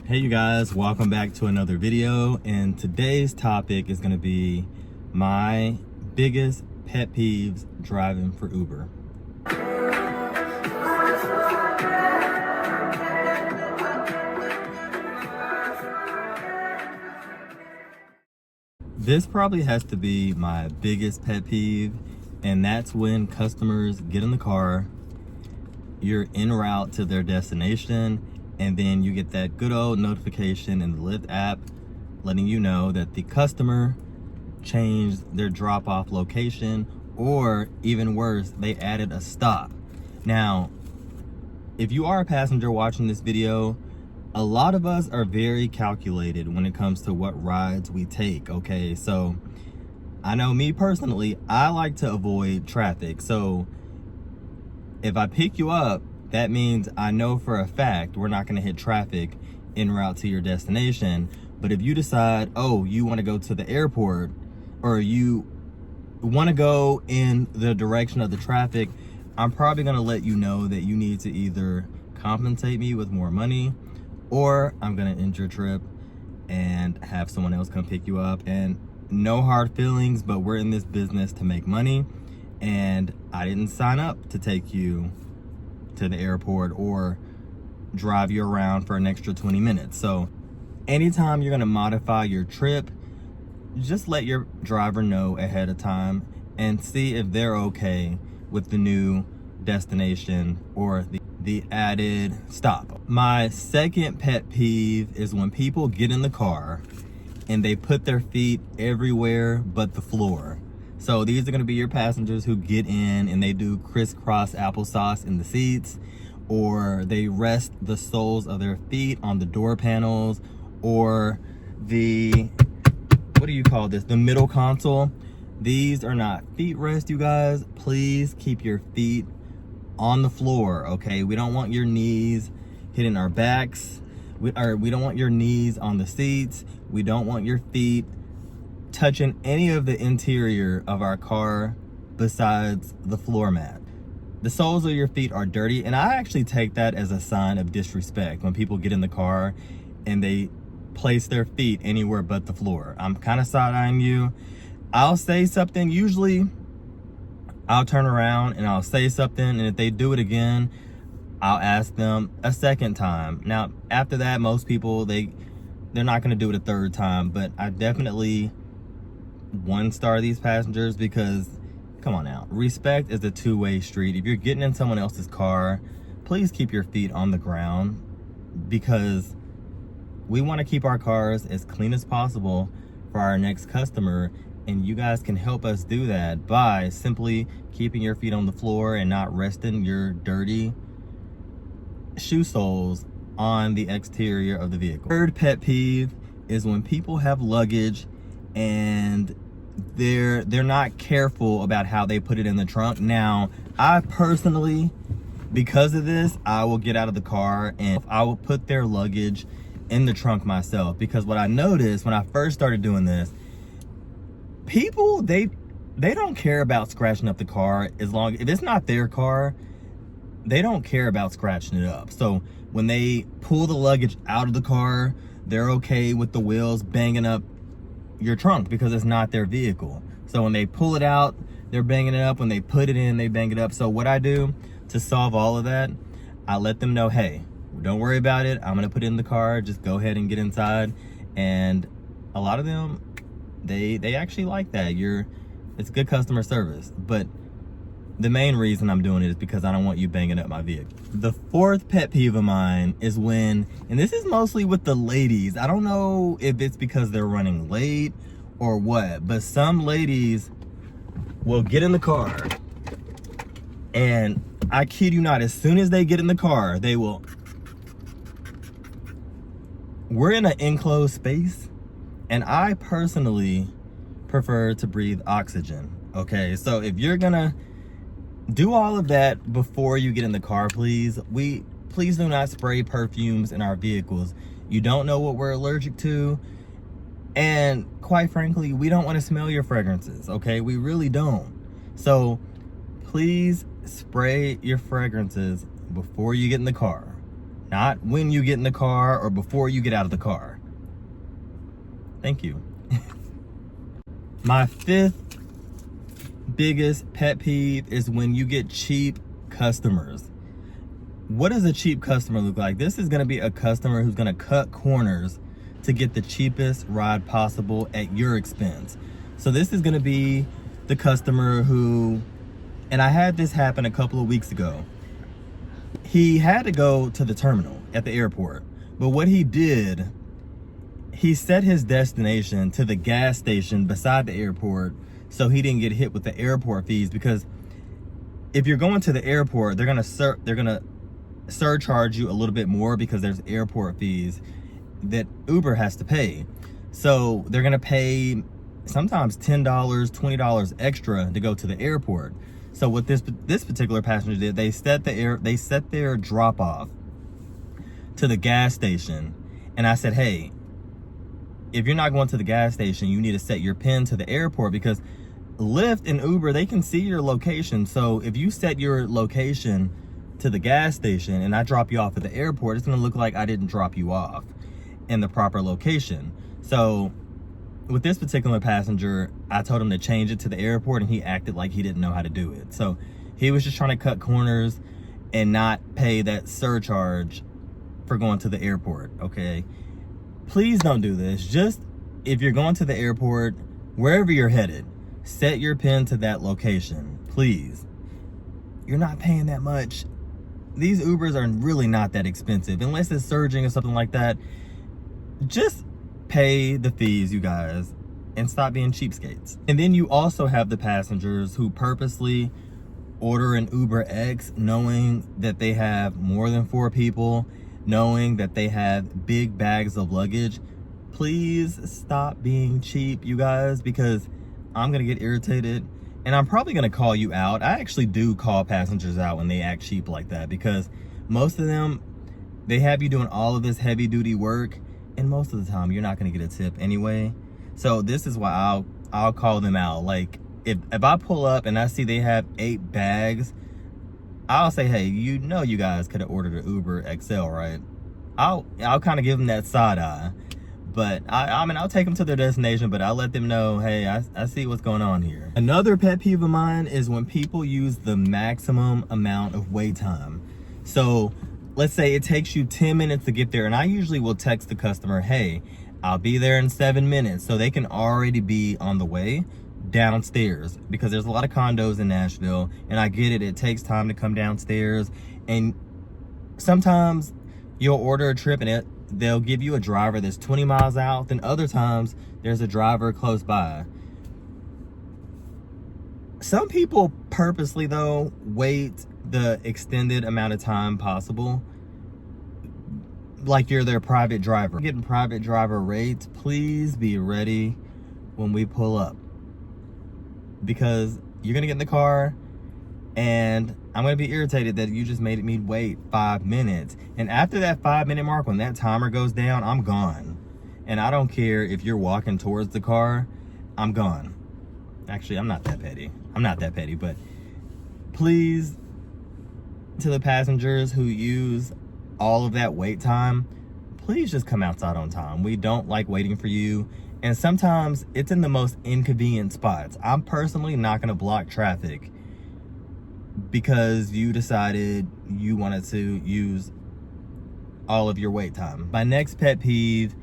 Hey you guys, welcome back to another video, and today's topic is going to be my biggest pet peeves driving for Uber. This probably has to be my biggest pet peeve, and that's when customers get in the car, you're en route to their destination, and then you get that good old notification in the Lyft app letting you know that the customer changed their drop-off location, or even worse, they added a stop. Now, if you are a passenger watching this video, a lot of us are very calculated when it comes to what rides we take, okay? So I know me personally, I like to avoid traffic. So if I pick you up, that means I know for a fact we're not going to hit traffic en route to your destination. But if you decide, oh, you want to go to the airport, or you want to go in the direction of the traffic, I'm probably going to let you know that you need to either compensate me with more money, or I'm going to end your trip and have someone else come pick you up. And no hard feelings, but we're in this business to make money, and I didn't sign up to take you to the airport or drive you around for an extra 20 minutes. So anytime you're going to modify your trip, just let your driver know ahead of time and see if they're okay with the new destination or the added stop. My second pet peeve is when people get in the car and they put their feet everywhere but the floor. So these are going to be your passengers who get in and they do crisscross applesauce in the seats, or they rest the soles of their feet on the door panels, or the, what do you call this, the middle console. These are not feet rest, you guys. Please keep your feet on the floor, okay? We don't want your knees hitting our backs. We don't want your knees on the seats. We don't want your feet touching any of the interior of our car besides the floor mat. The soles of your feet are dirty, and I actually take that as a sign of disrespect when people get in the car and they place their feet anywhere but the floor. I'm kind of side-eyeing you. I'll say something. Usually I'll turn around and I'll say something, and if they do it again, I'll ask them a second time. Now after that, most people, they're not going to do it a third time, but I definitely one-star these passengers, because come on now, respect is a two-way street. If you're getting in someone else's car, please keep your feet on the ground, because we want to keep our cars as clean as possible for our next customer, and you guys can help us do that by simply keeping your feet on the floor and not resting your dirty shoe soles on the exterior of the vehicle. Third pet peeve is when people have luggage and they're not careful about how they put it in the trunk. Now, I personally, because of this, I will get out of the car and I will put their luggage in the trunk myself, because what I noticed when I first started doing this, people, they don't care about scratching up the car. As long if it's not their car, they don't care about scratching it up. So when they pull the luggage out of the car, they're okay with the wheels banging up your trunk because it's not their vehicle. So when they pull it out, they're banging it up. When they put it in, they bang it up. So what I do to solve all of that, I let them know, hey, don't worry about it. I'm gonna put it in the car. Just go ahead and get inside. And a lot of them, they actually like that. It's good customer service. But the main reason I'm doing it is because I don't want you banging up my vehicle. The fourth pet peeve of mine is when, and this is mostly with the ladies, I don't know if it's because they're running late or what, but some ladies will get in the car, and I kid you not, as soon as they get in the car, they will, we're in an enclosed space, and I personally prefer to breathe oxygen, okay? So if you're gonna do all of that before you get in the car, please do not spray perfumes in our vehicles. You don't know what we're allergic to, and quite frankly, we don't want to smell your fragrances, okay? We really don't. So please spray your fragrances before you get in the car. not when you get in the car or before you get out of the car. Thank you. My 5th biggest pet peeve is when you get cheap customers. What does a cheap customer look like? This is going to be a customer who's going to cut corners to get the cheapest ride possible at your expense. So this is going to be the customer who, and I had this happen a couple of weeks ago. He had to go to the terminal at the airport, but what he did, he set his destination to the gas station beside the airport so he didn't get hit with the airport fees, because if you're going to the airport, they're gonna surcharge you a little bit more because there's airport fees that Uber has to pay. So they're gonna pay sometimes $10, $20 extra to go to the airport. So what this particular passenger did, they set their drop off to the gas station, and I said, hey, if you're not going to the gas station, you need to set your pin to the airport, because Lyft and Uber, they can see your location. So if you set your location to the gas station and I drop you off at the airport, it's gonna look like I didn't drop you off in the proper location. So with this particular passenger, I told him to change it to the airport, and he acted like he didn't know how to do it. So he was just trying to cut corners and not pay that surcharge for going to the airport, okay? Please don't do this. Just, if you're going to the airport, wherever you're headed, set your pin to that location, please. You're not paying that much. These Ubers are really not that expensive, unless it's surging or something like that. Just pay the fees, you guys, and stop being cheapskates. And then you also have the passengers who purposely order an Uber X knowing that they have more than 4 people, knowing that they have big bags of luggage. Please stop being cheap, you guys, because I'm gonna get irritated, and I'm probably gonna call you out. I actually do call passengers out when they act cheap like that, because most of them, they have you doing all of this heavy duty work, and most of the time you're not gonna get a tip anyway. So this is why I'll call them out. Like if I pull up and I see they have 8 bags, I'll say, hey, you know, you guys could have ordered an Uber XL, right? I'll kind of give them that side eye, but I mean, I'll take them to their destination, but I'll let them know, hey, I see what's going on here. Another pet peeve of mine is when people use the maximum amount of wait time. So let's say it takes you 10 minutes to get there, and I usually will text the customer, hey, I'll be there in 7 minutes, so they can already be on the way downstairs, because there's a lot of condos in Nashville, and I get it, it takes time to come downstairs, and sometimes you'll order a trip and they'll give you a driver that's 20 miles out, then other times there's a driver close by. Some people purposely, though, wait the extended amount of time possible, like you're their private driver. Getting private driver rates, please be ready when we pull up, because you're gonna get in the car and I'm gonna be irritated that you just made me wait 5 minutes. And after that 5-minute mark, when that timer goes down, I'm gone. And I don't care if you're walking towards the car, I'm gone. Actually, I'm not that petty, but please, to the passengers who use all of that wait time, please just come outside on time. We don't like waiting for you. And sometimes it's in the most inconvenient spots. I'm personally not gonna block traffic because you decided you wanted to use all of your wait time. My next pet peeve,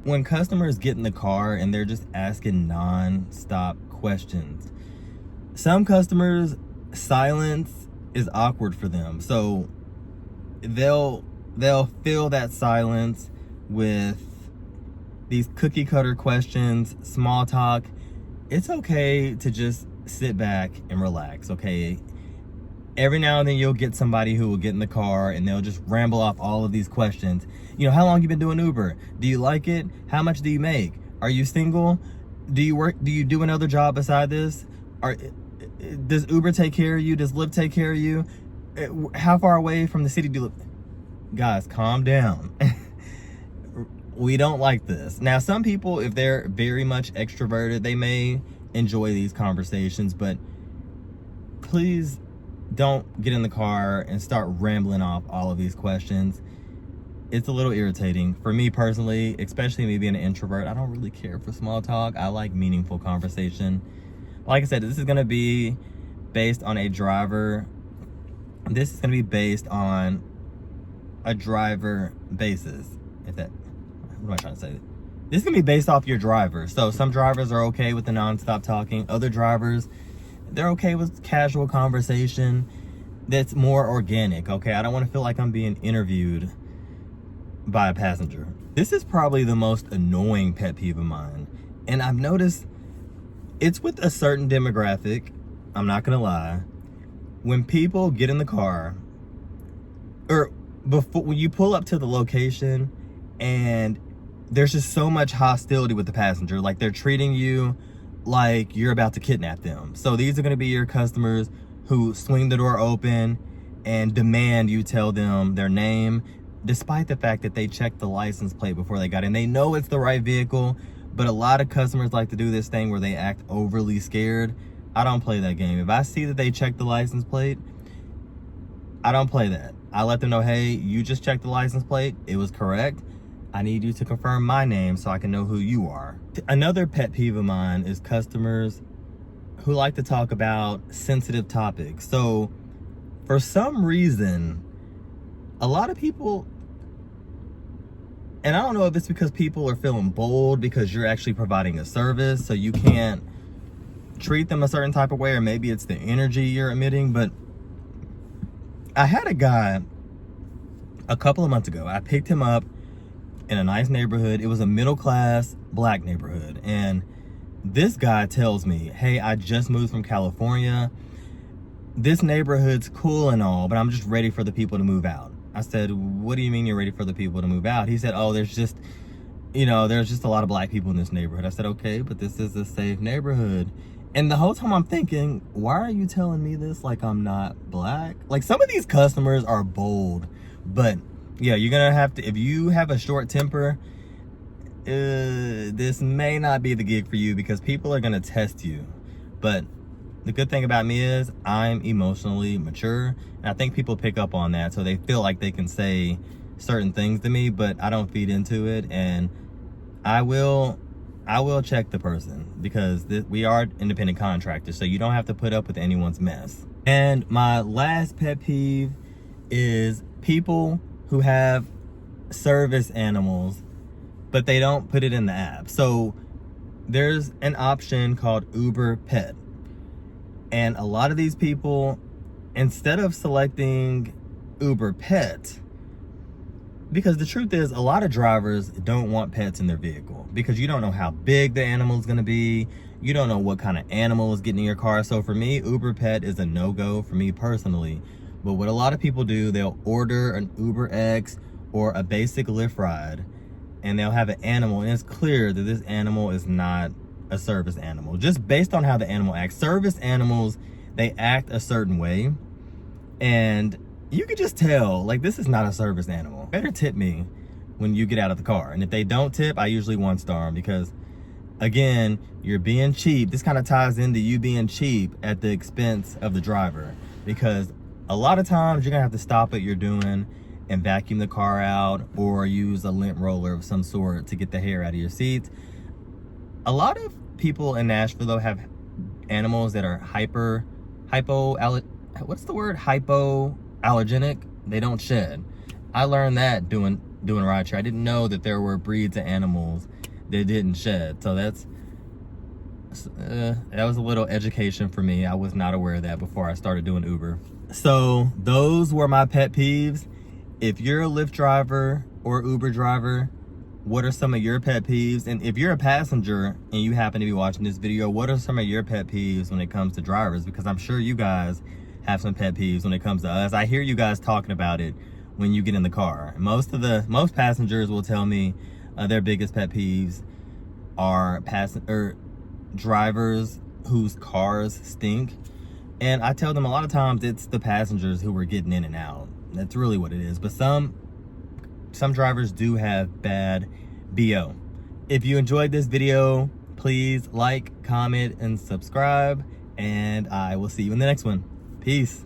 when customers get in the car and they're just asking non-stop questions. Some customers, silence is awkward for them, so they'll fill that silence with these cookie cutter questions, small talk. It's okay to just sit back and relax, okay? Every now and then you'll get somebody who will get in the car and they'll just ramble off all of these questions. You know, how long you been doing Uber? Do you like it? How much do you make? Are you single? Do you work? Do you do another job beside this? Does Uber take care of you? Does Lyft take care of you? How far away from the city do you live? Guys, calm down. We don't like this. Now, some people, if they're very much extroverted, they may enjoy these conversations, but please don't get in the car and start rambling off all of these questions. It's a little irritating. For me personally, especially me being an introvert, I don't really care for small talk. I like meaningful conversation. Like I said, this is gonna be based on a driver. This is gonna be based on a driver basis. What am I trying to say? This is gonna be based off your driver. So some drivers are okay with the nonstop talking. Other drivers, they're okay with casual conversation that's more organic, okay? I don't wanna feel like I'm being interviewed by a passenger. This is probably the most annoying pet peeve of mine. And I've noticed it's with a certain demographic, I'm not gonna lie. When people get in the car, or when you pull up to the location and there's just so much hostility with the passenger, like they're treating you like you're about to kidnap them. So these are gonna be your customers who swing the door open and demand you tell them their name, despite the fact that they checked the license plate before they got in. They know it's the right vehicle, but a lot of customers like to do this thing where they act overly scared. I don't play that game. If I see that they checked the license plate, I don't play that. I let them know, hey, you just checked the license plate. It was correct. I need you to confirm my name so I can know who you are. Another pet peeve of mine is customers who like to talk about sensitive topics. So for some reason, a lot of people, and I don't know if it's because people are feeling bold because you're actually providing a service, so you can't treat them a certain type of way, or maybe it's the energy you're emitting. But I had a guy a couple of months ago. I picked him up in a nice neighborhood. It was a middle-class black neighborhood. And this guy tells me, hey, I just moved from California. This neighborhood's cool and all, but I'm just ready for the people to move out. I said, what do you mean you're ready for the people to move out? He said, oh, there's just a lot of black people in this neighborhood. I said, okay, but this is a safe neighborhood. And the whole time I'm thinking, why are you telling me this like I'm not black? Like, some of these customers are bold, but yeah, you're gonna have to, if you have a short temper, this may not be the gig for you, because people are gonna test you. But the good thing about me is I'm emotionally mature, and I think people pick up on that, so they feel like they can say certain things to me, but I don't feed into it. And I will check the person, because we are independent contractors, so you don't have to put up with anyone's mess. And my last pet peeve is people who have service animals, but they don't put it in the app. So there's an option called Uber Pet. And a lot of these people, instead of selecting Uber Pet, because the truth is, a lot of drivers don't want pets in their vehicle, because you don't know how big the animal is going to be. You don't know what kind of animal is getting in your car. So for me, Uber Pet is a no-go for me personally. But what a lot of people do, they'll order an Uber X or a basic Lyft ride, and they'll have an animal, and it's clear that this animal is not a service animal, just based on how the animal acts. Service animals, they act a certain way, and you can just tell, like, this is not a service animal. Better tip me when you get out of the car. And if they don't tip, I usually 1-star them, because again, you're being cheap. This kind of ties into you being cheap at the expense of the driver, because a lot of times you're gonna have to stop what you're doing and vacuum the car out, or use a lint roller of some sort to get the hair out of your seats. A lot of people in Nashville, though, have animals that are hypoallergenic. They don't shed. I learned that doing rideshare. I didn't know that there were breeds of animals that didn't shed. So that was a little education for me. I was not aware of that before I started doing Uber. So those were my pet peeves. If you're a Lyft driver or Uber driver, what are some of your pet peeves? And if you're a passenger and you happen to be watching this video, what are some of your pet peeves when it comes to drivers? Because I'm sure you guys have some pet peeves when it comes to us. I hear you guys talking about it when you get in the car. Most passengers will tell me their biggest pet peeves are drivers whose cars stink. And I tell them a lot of times it's the passengers who are getting in and out. That's really what it is. But some drivers do have bad BO. If you enjoyed this video, please like, comment, and subscribe. And I will see you in the next one. Peace.